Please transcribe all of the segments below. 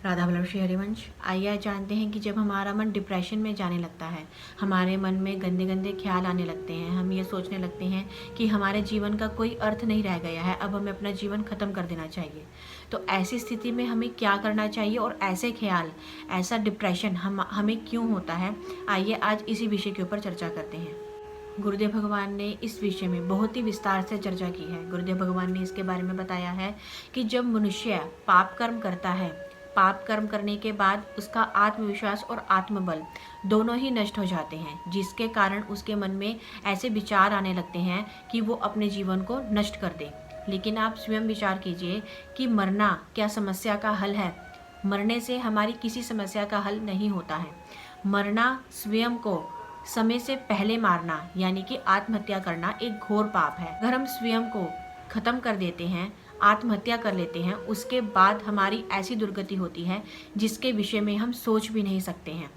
राधा वल्लभ श्री हरिवंश। आइए आज जानते हैं कि जब हमारा मन डिप्रेशन में जाने लगता है, हमारे मन में गंदे गंदे ख्याल आने लगते हैं, हम ये सोचने लगते हैं कि हमारे जीवन का कोई अर्थ नहीं रह गया है, अब हमें अपना जीवन ख़त्म कर देना चाहिए। तो ऐसी स्थिति में हमें क्या करना चाहिए और ऐसे ख्याल, ऐसा डिप्रेशन हमें क्यों होता है, आइए आज इसी विषय के ऊपर चर्चा करते हैं। गुरुदेव भगवान ने इस विषय में बहुत ही विस्तार से चर्चा की है। गुरुदेव भगवान ने इसके बारे में बताया है कि जब मनुष्य पाप कर्म करता है, पाप कर्म करने के बाद उसका आत्मविश्वास और आत्मबल दोनों ही नष्ट हो जाते हैं, जिसके कारण उसके मन में ऐसे विचार आने लगते हैं कि वो अपने जीवन को नष्ट कर दे। लेकिन आप स्वयं विचार कीजिए कि मरना क्या समस्या का हल है? मरने से हमारी किसी समस्या का हल नहीं होता है। मरना, स्वयं को समय से पहले मारना यानी कि आत्महत्या करना एक घोर पाप है। अगर हम स्वयं को खत्म कर देते हैं, आत्महत्या कर लेते हैं, उसके बाद हमारी ऐसी दुर्गति होती है जिसके विषय में हम सोच भी नहीं सकते हैं।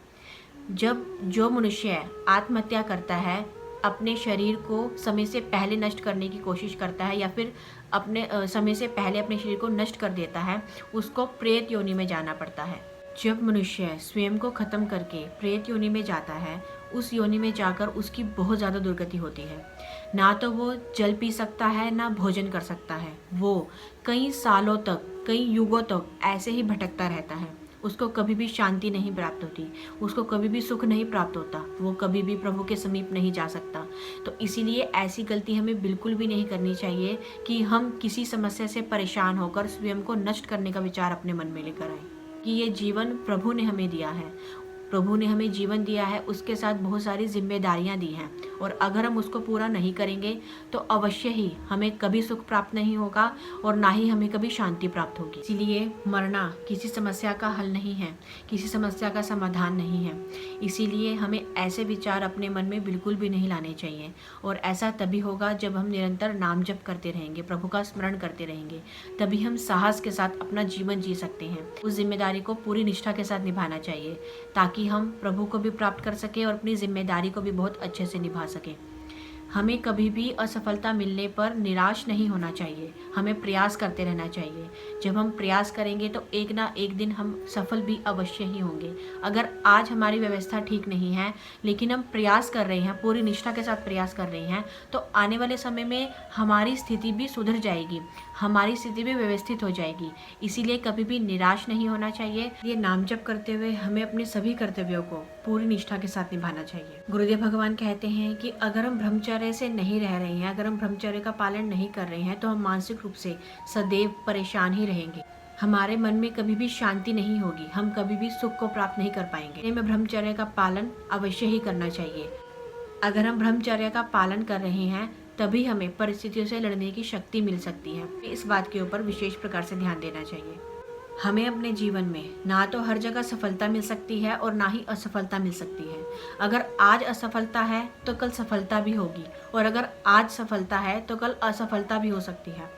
जब जो मनुष्य आत्महत्या करता है, अपने शरीर को समय से पहले नष्ट करने की कोशिश करता है या फिर अपने समय से पहले अपने शरीर को नष्ट कर देता है, उसको प्रेत योनि में जाना पड़ता है। जब मनुष्य स्वयं को खत्म करके प्रेत योनि में जाता है, उस योनि में जाकर उसकी बहुत ज़्यादा दुर्गति होती है। ना तो वो जल पी सकता है, ना भोजन कर सकता है। वो कई सालों तक, कई युगों तक ऐसे ही भटकता रहता है। उसको कभी भी शांति नहीं प्राप्त होती, उसको कभी भी सुख नहीं प्राप्त होता, वो कभी भी प्रभु के समीप नहीं जा सकता। तो इसीलिए ऐसी गलती हमें बिल्कुल भी नहीं करनी चाहिए कि हम किसी समस्या से परेशान होकर स्वयं को नष्ट करने का विचार अपने मन में लेकर आए। कि ये जीवन प्रभु ने हमें दिया है, प्रभु ने हमें जीवन दिया है, उसके साथ बहुत सारी जिम्मेदारियां दी हैं, और अगर हम उसको पूरा नहीं करेंगे तो अवश्य ही हमें कभी सुख प्राप्त नहीं होगा और ना ही हमें कभी शांति प्राप्त होगी। इसीलिए मरना किसी समस्या का हल नहीं है, किसी समस्या का समाधान नहीं है। इसीलिए हमें ऐसे विचार अपने मन में बिल्कुल भी नहीं लाने चाहिए, और ऐसा तभी होगा जब हम निरंतर नाम जप करते रहेंगे, प्रभु का स्मरण करते रहेंगे, तभी हम साहस के साथ अपना जीवन जी सकते हैं। उस जिम्मेदारी को पूरी निष्ठा के साथ निभाना चाहिए ताकि हम प्रभु को भी प्राप्त कर सके और अपनी जिम्मेदारी को भी बहुत अच्छे से निभा सके। हमें कभी भी असफलता मिलने पर निराश नहीं होना चाहिए, हमें प्रयास करते रहना चाहिए। जब हम प्रयास करेंगे तो एक ना एक दिन हम सफल भी अवश्य ही होंगे। अगर आज हमारी व्यवस्था ठीक नहीं है लेकिन हम प्रयास कर रहे हैं, पूरी निष्ठा के साथ प्रयास कर रहे हैं, तो आने वाले समय में हमारी स्थिति भी सुधर जाएगी, हमारी स्थिति भी व्यवस्थित हो जाएगी। इसीलिए कभी भी निराश नहीं होना चाहिए। ये नाम जप करते हुए हमें अपने सभी कर्तव्यों को पूरी निष्ठा के साथ निभाना चाहिए। गुरुदेव भगवान कहते हैं कि अगर हम ब्रह्मचर्य से नहीं रह रहे हैं, अगर हम ब्रह्मचर्य का पालन नहीं कर रहे हैं, तो हम मानसिक रूप से सदैव परेशान ही रहेंगे। हमारे मन में कभी भी शांति नहीं होगी, हम कभी भी सुख को प्राप्त नहीं कर पाएंगे। हमें ब्रह्मचर्य का पालन अवश्य ही करना चाहिए। अगर हम ब्रह्मचर्य का पालन कर रहे हैं तभी हमें परिस्थितियों से लड़ने की शक्ति मिल सकती है। इस बात के ऊपर विशेष प्रकार से ध्यान देना चाहिए। हमें अपने जीवन में ना तो हर जगह सफलता मिल सकती है और ना ही असफलता मिल सकती है। अगर आज असफलता है तो कल सफलता भी होगी, और अगर आज सफलता है तो कल असफलता भी हो सकती है।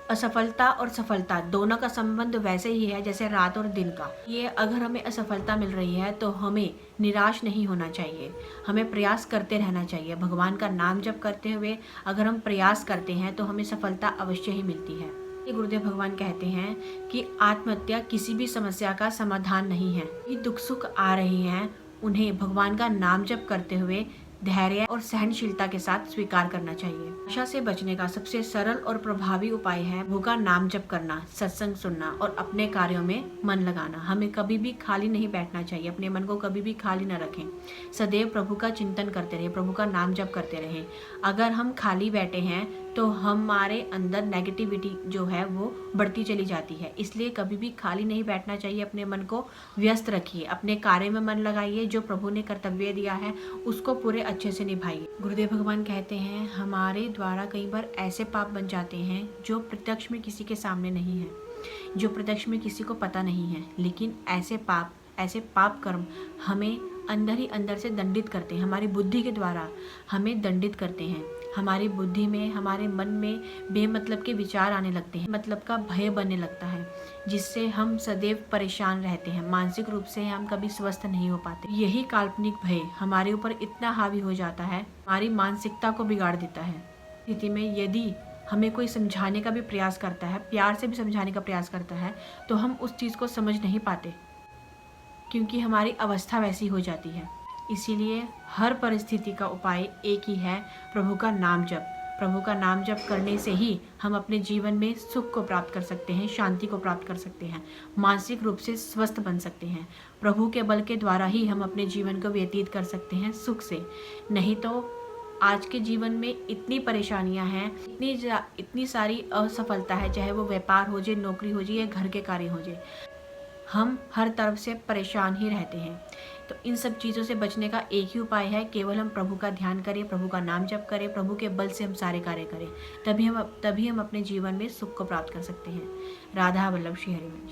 असफलता और सफलता दोनों का संबंध वैसे ही है जैसे रात और दिन का। ये अगर हमें असफलता मिल रही है तो हमें निराश नहीं होना चाहिए, हमें प्रयास करते रहना चाहिए। भगवान का नाम जप करते हुए अगर हम प्रयास करते हैं तो हमें सफलता अवश्य ही मिलती है। गुरुदेव भगवान कहते हैं कि आत्महत्या किसी भी समस्या का समाधान नहीं है। ये दुख सुख आ रहे हैं, उन्हें भगवान का नाम जप करते हुए धैर्य और सहनशीलता के साथ स्वीकार करना चाहिए। आशा से बचने का सबसे सरल और प्रभावी उपाय है प्रभु का नाम जप करना, सत्संग सुनना और अपने कार्यों में मन लगाना। हमें कभी भी खाली नहीं बैठना चाहिए, अपने मन को कभी भी खाली न रखें। सदैव प्रभु का चिंतन करते रहें, प्रभु का नाम जप करते रहें। अगर हम खाली बैठे हैं तो हमारे अंदर नेगेटिविटी जो है वो बढ़ती चली जाती है। इसलिए कभी भी खाली नहीं बैठना चाहिए, अपने मन को व्यस्त रखिए, अपने कार्य में मन लगाइए, जो प्रभु ने कर्तव्य दिया है उसको पूरे अच्छे से निभाइए। गुरुदेव भगवान कहते हैं हमारे द्वारा कई बार ऐसे पाप बन जाते हैं जो प्रत्यक्ष में किसी के सामने नहीं है, जो प्रत्यक्ष में किसी को पता नहीं है, लेकिन ऐसे पाप कर्म हमें अंदर ही अंदर से दंडित करते हैं, हमारी बुद्धि के द्वारा हमें दंडित करते हैं। हमारी बुद्धि में, हमारे मन में बेमतलब के विचार आने लगते हैं, मतलब का भय बनने लगता है, जिससे हम सदैव परेशान रहते हैं। मानसिक रूप से हम कभी स्वस्थ नहीं हो पाते। यही काल्पनिक भय हमारे ऊपर इतना हावी हो जाता है, हमारी मानसिकता को बिगाड़ देता है। स्थिति में यदि हमें कोई समझाने का भी प्रयास करता है, प्यार से भी समझाने का प्रयास करता है, तो हम उस चीज़ को समझ नहीं पाते, क्योंकि हमारी अवस्था वैसी हो जाती है। इसीलिए हर परिस्थिति का उपाय एक ही है, प्रभु का नाम जप। प्रभु का नाम जप करने से ही हम अपने जीवन में सुख को प्राप्त कर सकते हैं, शांति को प्राप्त कर सकते हैं, मानसिक रूप से स्वस्थ बन सकते हैं। प्रभु के बल के द्वारा ही हम अपने जीवन को व्यतीत कर सकते हैं सुख से। नहीं तो आज के जीवन में इतनी परेशानियां हैं, इतनी सारी असफलता है, चाहे वो व्यापार हो जाए, नौकरी हो जाए या घर के कार्य हो जाए, हम हर तरफ से परेशान ही रहते हैं। तो इन सब चीज़ों से बचने का एक ही उपाय है, केवल हम प्रभु का ध्यान करें, प्रभु का नाम जप करें, प्रभु के बल से हम सारे कार्य करें, तभी हम अपने जीवन में सुख को प्राप्त कर सकते हैं। राधा वल्लभ श्री हरिवंश।